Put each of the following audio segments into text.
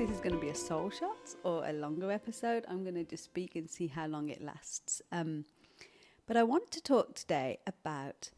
this is going to be a soul shot or a longer episode. I'm going to just speak and see how long it lasts. But I want to talk today about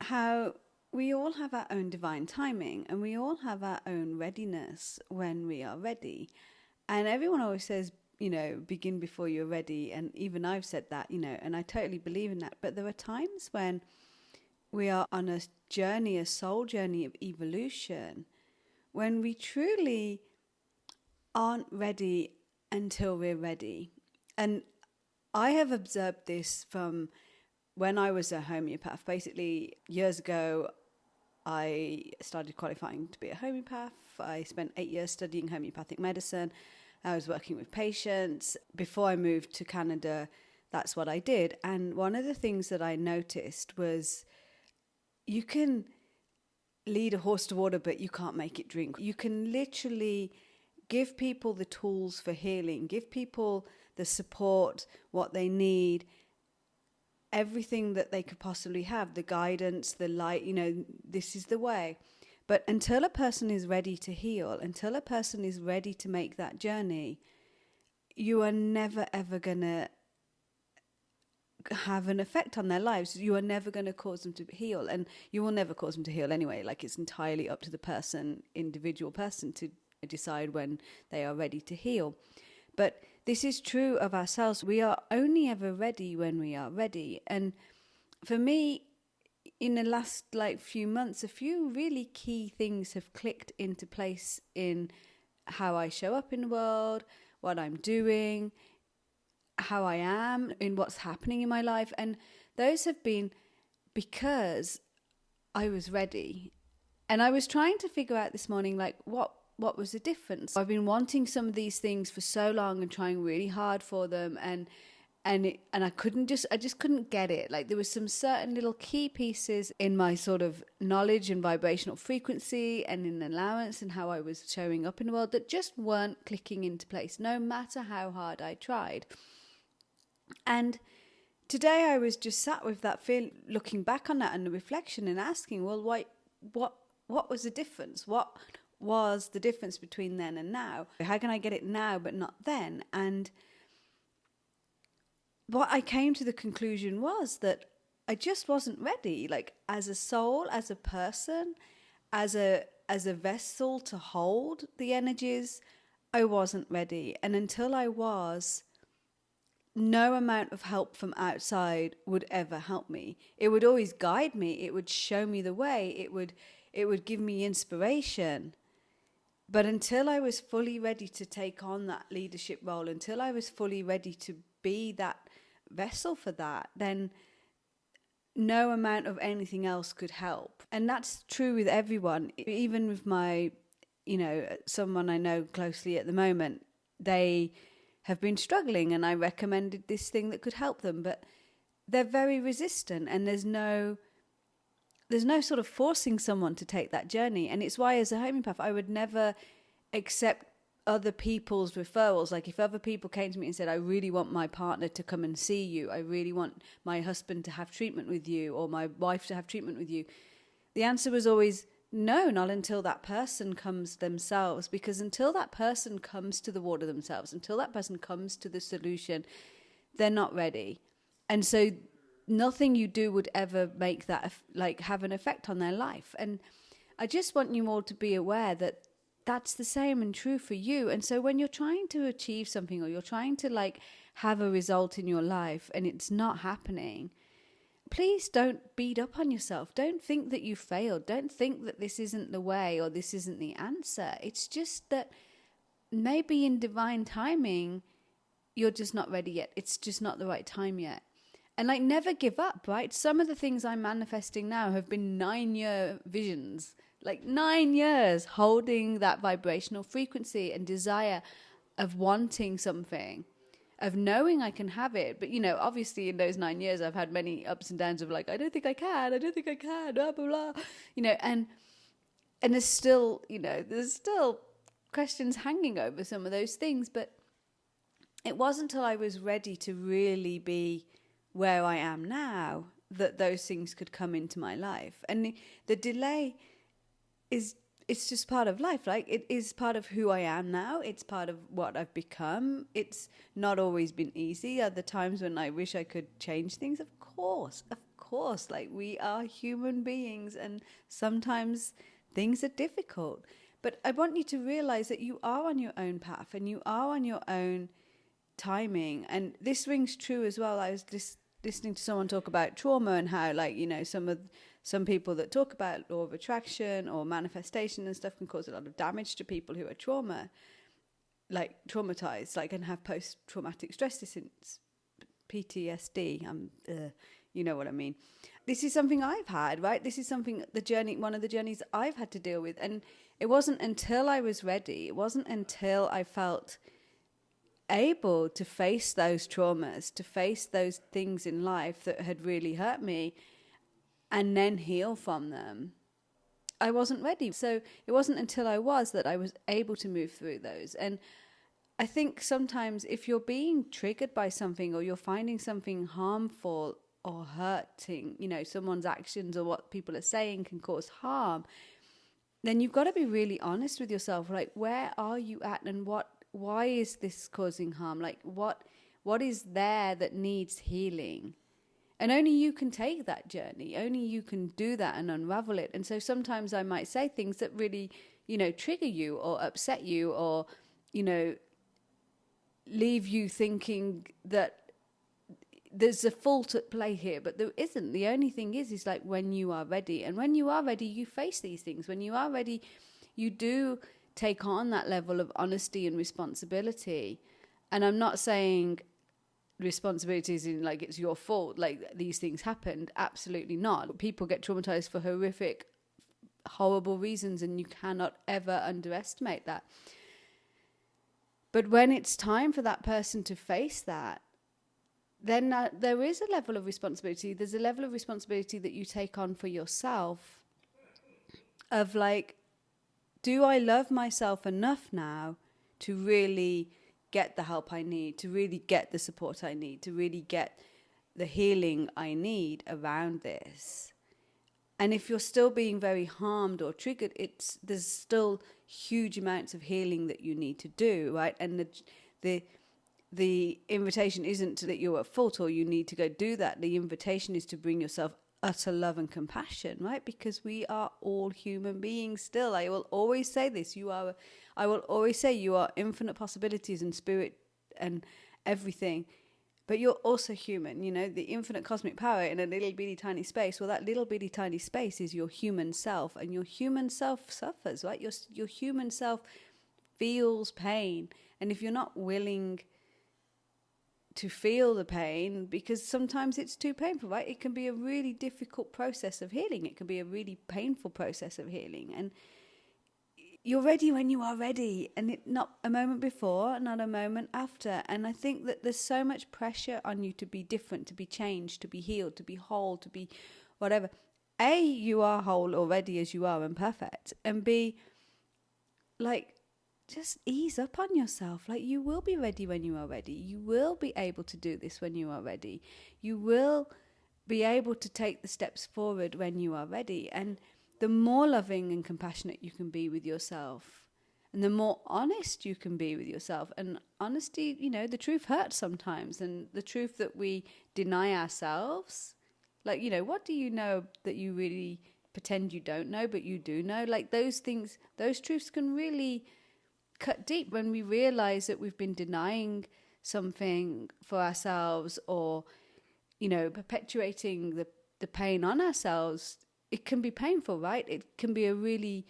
how we all have our own divine timing and we all have our own readiness when we are ready. And everyone always says, begin before you're ready. And even I've said that, and I totally believe in that. But there are times when we are on a journey, a soul journey of evolution, when we truly aren't ready until we're ready. And I have observed this from when I was a homeopath. Basically, years ago, I started qualifying to be a homeopath. I spent 8 years studying homeopathic medicine. I was working with patients. Before I moved to Canada, that's what I did. And one of the things that I noticed was you can lead a horse to water, but you can't make it drink. You can literally give people the tools for healing, give people the support, what they need, everything that they could possibly have, the guidance, the light, this is the way. But until a person is ready to heal, until a person is ready to make that journey, you are never, ever going to have an effect on their lives. You are never going to cause them to heal, and you will never cause them to heal anyway. Like, it's entirely up to the person, individual person, to decide when they are ready to heal. But this is true of ourselves. We are only ever ready when we are ready. And for me, in the last few months, a few really key things have clicked into place in how I show up in the world, what I'm doing, how I am, in what's happening in my life. And those have been because I was ready. And I was trying to figure out this morning, what was the difference? I've been wanting some of these things for so long and trying really hard for them, and I just couldn't get it. Like, there was some certain little key pieces in my sort of knowledge and vibrational frequency and in allowance and how I was showing up in the world that just weren't clicking into place, no matter how hard I tried. And today I was just sat with that feel, looking back on that and the reflection and asking, well, what was the difference? What was the difference between then and now? How can I get it now but not then? And what I came to the conclusion was that I just wasn't ready, like as a soul, as a person, as a vessel to hold the energies. I wasn't ready. And until I was, no amount of help from outside would ever help me. It would always guide me. It would show me the way. It would give me inspiration. But until I was fully ready to take on that leadership role, until I was fully ready to be that vessel for that, then no amount of anything else could help. And that's true with everyone. Even with my, someone I know closely at the moment, they have been struggling and I recommended this thing that could help them, but they're very resistant, and there's no sort of forcing someone to take that journey. And it's why, as a homeopath, I would never accept other people's referrals. Like, if other people came to me and said, I really want my partner to come and see you, I really want my husband to have treatment with you, or my wife to have treatment with you, the answer was always no, not until that person comes themselves. Because until that person comes to the water themselves, until that person comes to the solution, they're not ready. And so nothing you do would ever make that have an effect on their life. And I just want you all to be aware that that's the same and true for you. And so when you're trying to achieve something, or you're trying to have a result in your life and it's not happening, please don't beat up on yourself. Don't think that you failed. Don't think that this isn't the way or this isn't the answer. It's just that maybe in divine timing, you're just not ready yet. It's just not the right time yet. And never give up, right? Some of the things I'm manifesting now have been 9-year visions, 9 years holding that vibrational frequency and desire of wanting something, of knowing I can have it. But, obviously in those 9 years, I've had many ups and downs of I don't think I can, blah, blah, blah, and there's still, there's still questions hanging over some of those things. But it wasn't until I was ready to really be where I am now that those things could come into my life. And the delay is it's just part of life. Like, it is part of who I am now. It's part of what I've become. It's not always been easy. Are the times when I wish I could change things? Of course. Like, we are human beings, and sometimes things are difficult. But I want you to realize that you are on your own path and you are on your own timing. And this rings true as well. I was just listening to someone talk about trauma and how, like, you know, some people that talk about law of attraction or manifestation and stuff can cause a lot of damage to people who are traumatized, like, and have post-traumatic stress disorder, PTSD. You know what I mean. This is something I've had, right? This is something, one of the journeys I've had to deal with. And it wasn't until I was ready, it wasn't until I felt able to face those traumas, to face those things in life that had really hurt me, and then heal from them. I wasn't ready. So it wasn't until I was that I was able to move through those. And I think sometimes if you're being triggered by something, or you're finding something harmful or hurting, you know, someone's actions or what people are saying can cause harm, then you've got to be really honest with yourself. Like, where are you at, and why is this causing harm? Like, what is there that needs healing? And only you can take that journey. Only you can do that and unravel it. And so sometimes I might say things that really, you know, trigger you or upset you, or, you know, leave you thinking that there's a fault at play here, but there isn't. The only thing is like, when you are ready. And when you are ready, you face these things. When you are ready, you do take on that level of honesty and responsibility. And I'm not saying responsibilities in like it's your fault, like these things happened. Absolutely not. People get traumatized for horrific, horrible reasons, and you cannot ever underestimate that. But when it's time for that person to face that, then there is a level of responsibility. There's a level of responsibility that you take on for yourself of like, do I love myself enough now to really get the help I need, to really get the support I need, to really get the healing I need around this? And if you're still being very harmed or triggered, there's still huge amounts of healing that you need to do, right? And the invitation isn't that you're at fault or you need to go do that. The invitation is to bring yourself utter love and compassion, right? Because we are all human beings still. I will always say this. I will always say you are infinite possibilities and spirit and everything. But you're also human, you know, the infinite cosmic power in a little bitty tiny space. Well, that little bitty tiny space is your human self, and your human self suffers, right? Your human self feels pain. And if you're not willing to feel the pain, because sometimes it's too painful, right? It can be a really difficult process of healing. It can be a really painful process of healing. And you're ready when you are ready, and not a moment before, not a moment after. And I think that there's so much pressure on you to be different, to be changed, to be healed, to be whole, to be whatever. A, you are whole already as you are and perfect. And B, like, just ease up on yourself. Like, you will be ready when you are ready. You will be able to do this when you are ready. You will be able to take the steps forward when you are ready. And the more loving and compassionate you can be with yourself, and the more honest you can be with yourself. And honesty, you know, the truth hurts sometimes. And the truth that we deny ourselves, like, you know, what do you know that you really pretend you don't know, but you do know? Like, those things, those truths can really cut deep when we realize that we've been denying something for ourselves, or, you know, perpetuating the pain on ourselves. It can be painful, right? It can be a really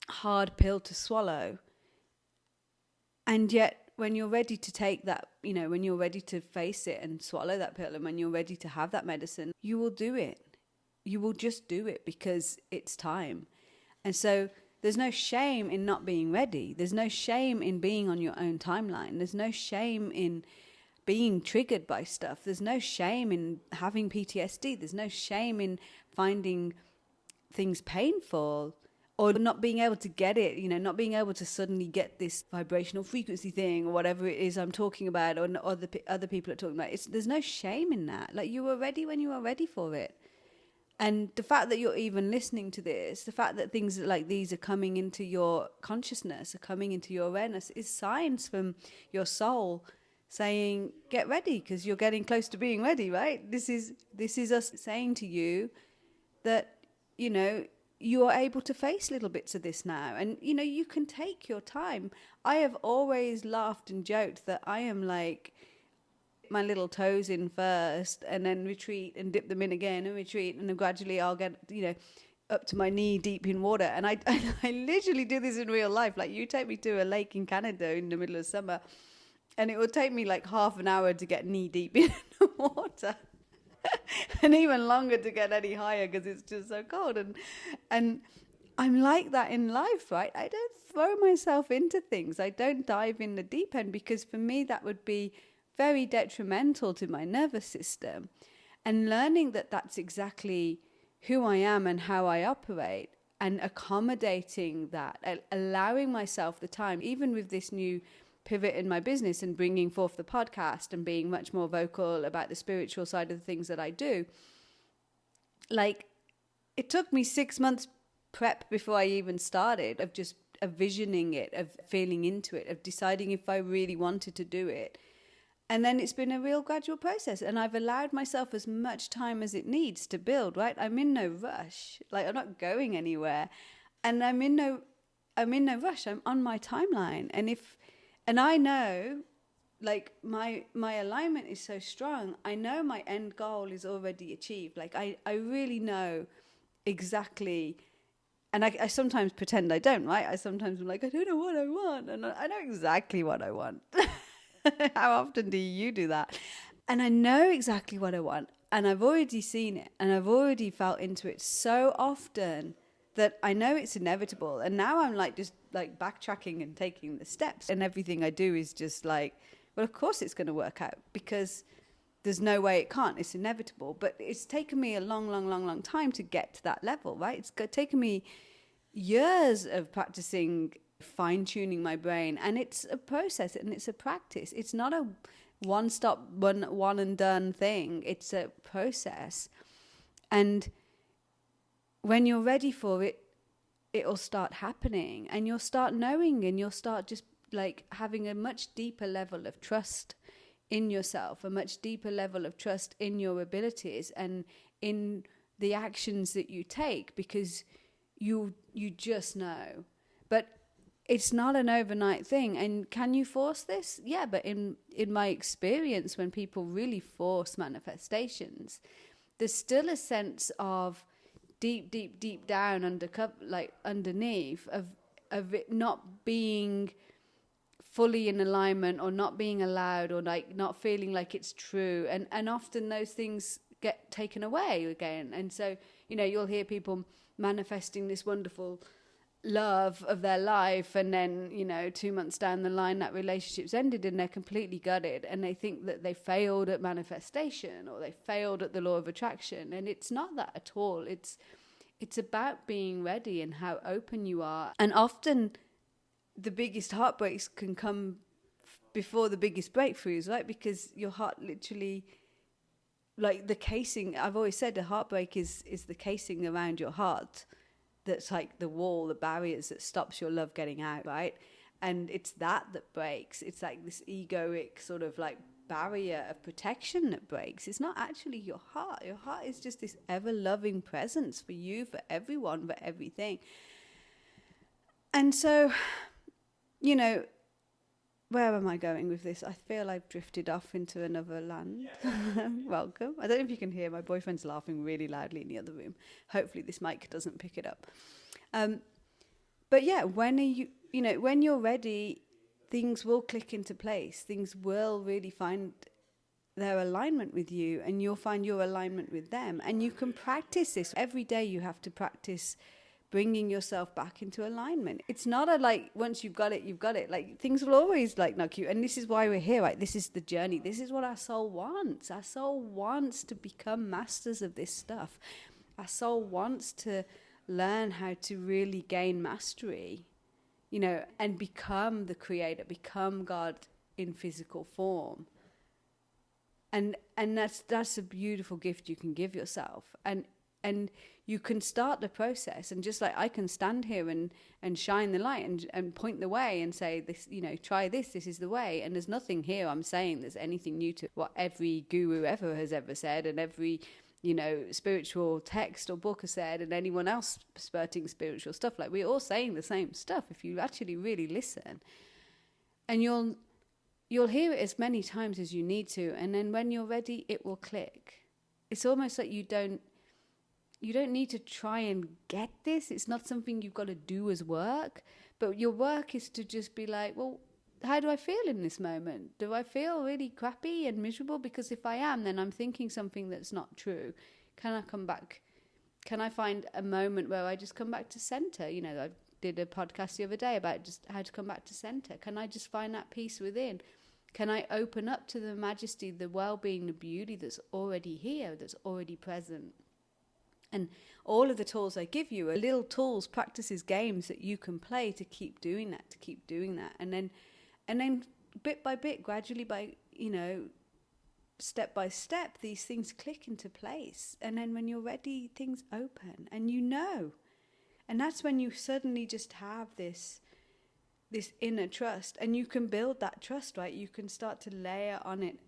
hard pill to swallow. And yet, when you're ready to take that, you know, when you're ready to face it and swallow that pill, and when you're ready to have that medicine, you will do it. You will just do it because it's time. And so there's no shame in not being ready. There's no shame in being on your own timeline. There's no shame in being triggered by stuff. There's no shame in having PTSD. There's no shame in finding things painful, or not being able to get it, you know, not being able to suddenly get this vibrational frequency thing or whatever it is I'm talking about, or other people are talking about. There's no shame in that. Like, you were ready when you were ready for it. And the fact that you're even listening to this, the fact that things like these are coming into your consciousness, are coming into your awareness, is signs from your soul saying, get ready, because you're getting close to being ready, right? This is us saying to you that, you know, you are able to face little bits of this now. And, you know, you can take your time. I have always laughed and joked that I am like my little toes in first and then retreat and dip them in again and retreat, and then gradually I'll get, you know, up to my knee deep in water. And I literally do this in real life. Like, you take me to a lake in Canada in the middle of summer and it will take me like half an hour to get knee deep in the water. And even longer to get any higher because it's just so cold. And I'm like that in life, right? I don't throw myself into things. I don't dive in the deep end, because for me that would be very detrimental to my nervous system. And learning that that's exactly who I am and how I operate, and accommodating that, allowing myself the time, even with this new pivot in my business and bringing forth the podcast and being much more vocal about the spiritual side of the things that I do. Like, it took me 6 months prep before I even started, of just visioning it, of feeling into it, of deciding if I really wanted to do it. And then it's been a real gradual process, and I've allowed myself as much time as it needs to build, right? I'm in no rush. Like, I'm not going anywhere, and I'm in no rush. I'm on my timeline. And I know, like, my alignment is so strong. I know my end goal is already achieved. Like, I really know exactly. And I sometimes pretend I don't, right? I sometimes am like, I don't know what I want. And I know exactly what I want. How often do you do that? And I know exactly what I want. And I've already seen it. And I've already felt into it so often that I know it's inevitable. And now I'm like, just like backtracking and taking the steps. And everything I do is just like, well, of course it's going to work out, because there's no way it can't. It's inevitable. But it's taken me a long time to get to that level, right? It's taken me years of practicing fine-tuning my brain. And it's a process and it's a practice. It's not a one-stop, one and done thing. It's a process. And when you're ready for it, it'll start happening, and you'll start knowing, and you'll start just like having a much deeper level of trust in yourself, a much deeper level of trust in your abilities and in the actions that you take, because you just know. But it's not an overnight thing. And can you force this? Yeah, but in my experience, when people really force manifestations, there's still a sense of deep down underneath of it not being fully in alignment, or not being allowed, or like not feeling like it's true. And often those things get taken away again. And so, you know, you'll hear people manifesting this wonderful love of their life, and then, you know, 2 months down the line that relationship's ended and they're completely gutted, and they think that they failed at manifestation, or they failed at the law of attraction. And it's not that at all. It's about being ready and how open you are. And often the biggest heartbreaks can come before the biggest breakthroughs, right? Because your heart literally, like the casing, I've always said a heartbreak is the casing around your heart that's like the wall, the barriers that stops your love getting out, right? And it's that breaks. It's like this egoic sort of like barrier of protection that breaks. It's not actually your heart. Your heart is just this ever-loving presence for you, for everyone, for everything. And so, you know, where am I going with this? I feel I've drifted off into another land. Welcome. I don't know if you can hear, my boyfriend's laughing really loudly in the other room. Hopefully this mic doesn't pick it up. But yeah, when you're ready, things will click into place. Things will really find their alignment with you, and you'll find your alignment with them. And you can practice this. Every day you have to practice bringing yourself back into alignment. It's not a like, once you've got it, you've got it. Like, things will always like knock you. And this is why we're here, right? This is the journey. This is what our soul wants. Our soul wants to become masters of this stuff. Our soul wants to learn how to really gain mastery, you know, and become the creator, become God in physical form. And that's a beautiful gift you can give yourself. And And you can start the process, and just like I can stand here and shine the light and point the way and say, this, try this is the way. And there's nothing here I'm saying there's anything new to what every guru ever has ever said, and every spiritual text or book has said, and anyone else spurting spiritual stuff. Like, we're all saying the same stuff if you actually really listen. And you'll hear it as many times as you need to, and then when you're ready, it will click. It's almost like you don't need to try and get this. It's not something you've got to do as work, but your work is to just be like, well, how do I feel in this moment? Do I feel really crappy and miserable? Because if I am, then I'm thinking something that's not true. Can I come back? Can I find a moment where I just come back to center? I did a podcast the other day about just how to come back to center. Can I just find that peace within? Can I open up to the majesty, the well-being, the beauty that's already here, that's already present? And all of the tools I give you are little tools, practices, games that you can play to keep doing that. And then bit by bit, gradually, by, step by step, these things click into place. And then when you're ready, things open, and and that's when you suddenly just have this inner trust, and you can build that trust, right? You can start to layer on it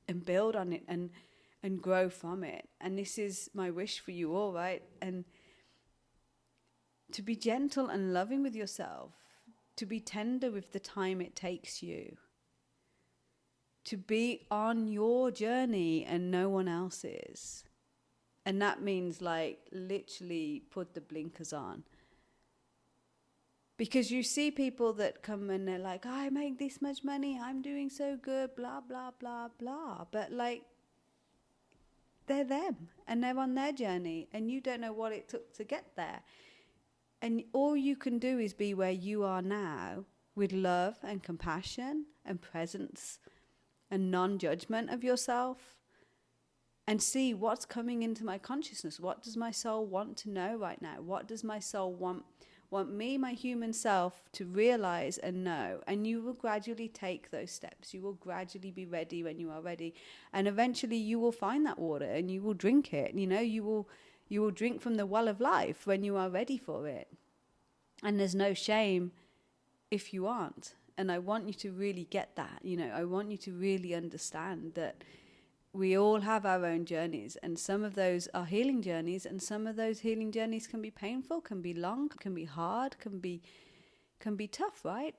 and build on it and grow from it. And this is my wish for you all, right? And to be gentle and loving with yourself, to be tender with the time it takes you, to be on your journey and no one else's. And that means, like, literally put the blinkers on. Because you see people that come and they're like, I make this much money, I'm doing so good, blah, blah, blah, blah. But, like, they're them, and they're on their journey, and you don't know what it took to get there. And all you can do is be where you are now, with love and compassion and presence and non-judgment of yourself, and see what's coming into my consciousness. What does my soul want to know right now? What does my soul want me, my human self, to realize and know? And you will gradually take those steps. You will gradually be ready when you are ready. And eventually you will find that water and you will drink it. You will drink from the well of life when you are ready for it. And there's no shame if you aren't. And I want you to really get that. I want you to really understand that we all have our own journeys, and some of those are healing journeys, and some of those healing journeys can be painful, can be long, can be hard, can be tough, right?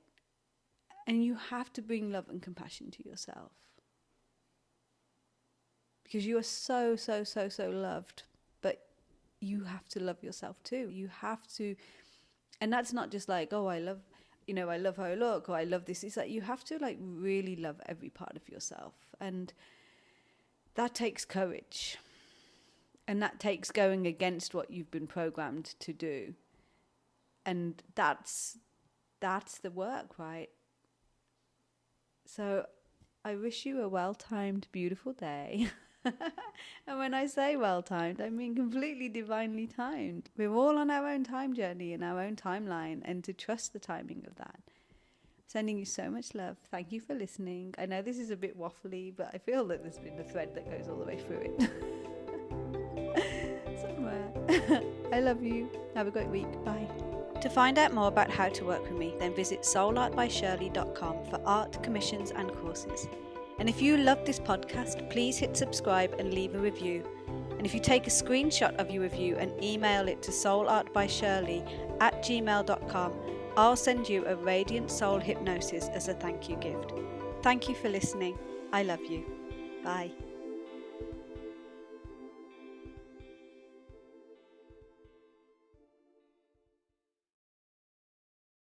And you have to bring love and compassion to yourself, because you are so, so, so, so loved, but you have to love yourself too. You have to, and that's not just like, oh, I love how I look, or I love this. It's like you have to, like, really love every part of yourself. And that takes courage, and that takes going against what you've been programmed to do. And that's the work, right? So I wish you a well-timed, beautiful day. And when I say well-timed, I mean completely divinely timed. We're all on our own time journey and our own timeline, and to trust the timing of that. Sending you so much love. Thank you for listening. I know this is a bit waffly, but I feel that there's been a thread that goes all the way through it. Somewhere. I love you. Have a great week. Bye. To find out more about how to work with me, then visit soulartbyshirley.com for art, commissions and courses. And if you love this podcast, please hit subscribe and leave a review. And if you take a screenshot of your review and email it to soulartbyshirley@gmail.com, I'll send you a radiant soul hypnosis as a thank you gift. Thank you for listening. I love you. Bye.